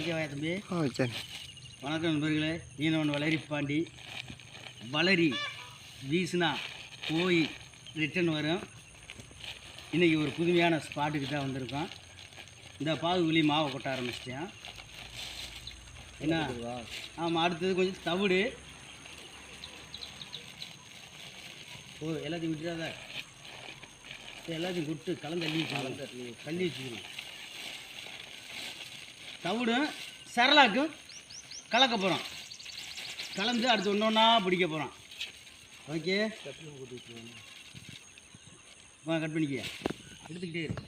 ஓகேவா தம்பி? சரி. வணக்கம் நண்பர்களே. மீனவன் வளரி பாண்டி. வளரி வீசுனா போய் ரிட்டன் வரும். இன்றைக்கி ஒரு புதுமையான ஸ்பாட்டுக்கு தான் வந்திருக்கோம். இந்த பாகுபலி மாவை கொட்ட ஆரம்பிச்சிட்டேன். என்ன? ஆமாம், அடுத்தது கொஞ்சம் தவிடு. எல்லாத்தையும் விட்டுறாத, எல்லாத்தையும் கொட்டு கலந்து தள்ளி வச்சுக்கணும். தவிடும் சரளாக்கும் கலக்க போகிறோம். கலந்து அடுத்து ஒன்று ஒன்றா பிடிக்க போகிறோம். ஓகே, கட் பண்ணிக்க, எடுத்துக்கிட்டே இருக்கு.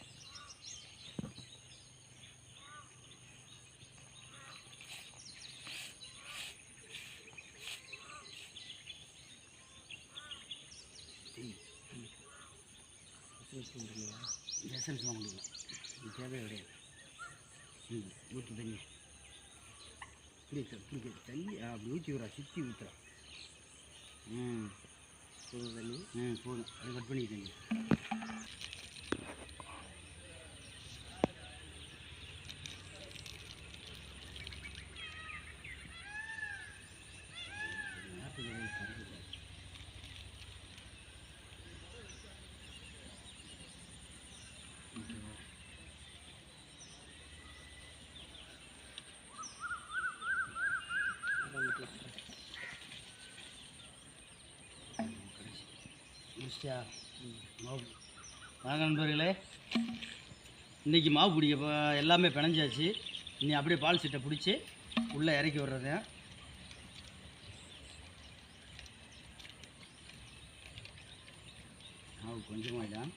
எசன்ஸ்லாம் கொடுக்கலாம், இது தேவையே கிடையாது. ஊற்றி தண்ணி பிடிக்க தண்ணி அப்படி ஊற்றி விட்றா, சுற்றி ஊற்றுறா. போதும் தண்ணி, போதும். அது கட் பண்ணி தண்ணி. மாவு வாங்க நண்பர்களே, இன்றைக்கி மாவு பிடிக்க எல்லாமே பிணைஞ்சாச்சு. இனி அப்படியே பால் சீட்டை பிடிச்சி உள்ளே இறக்கி விட்றது. மாவு கொஞ்சமாக தான்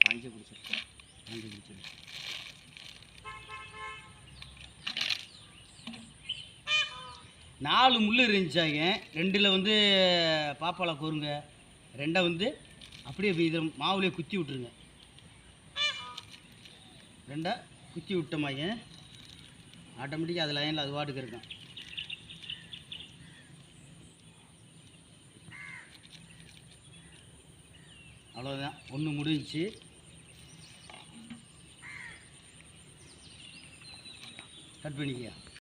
காஞ்சி பிடிச்சிருக்கேன். 4 முள் இருந்துச்சாங்க. 2ல் வந்து பாப்பாவில் கோருங்க, 2 வந்து அப்படியே இதில் மாவுலேயே குத்தி விட்ருங்க. 2 குத்தி விட்டோமாங்க, ஆட்டோமேட்டிக்காக அது லைனில் அது வாட்டுக்கு இருக்கும். அவ்வளோதான், ஒன்று முடிஞ்சிச்சு. கட் பண்ணிக்க.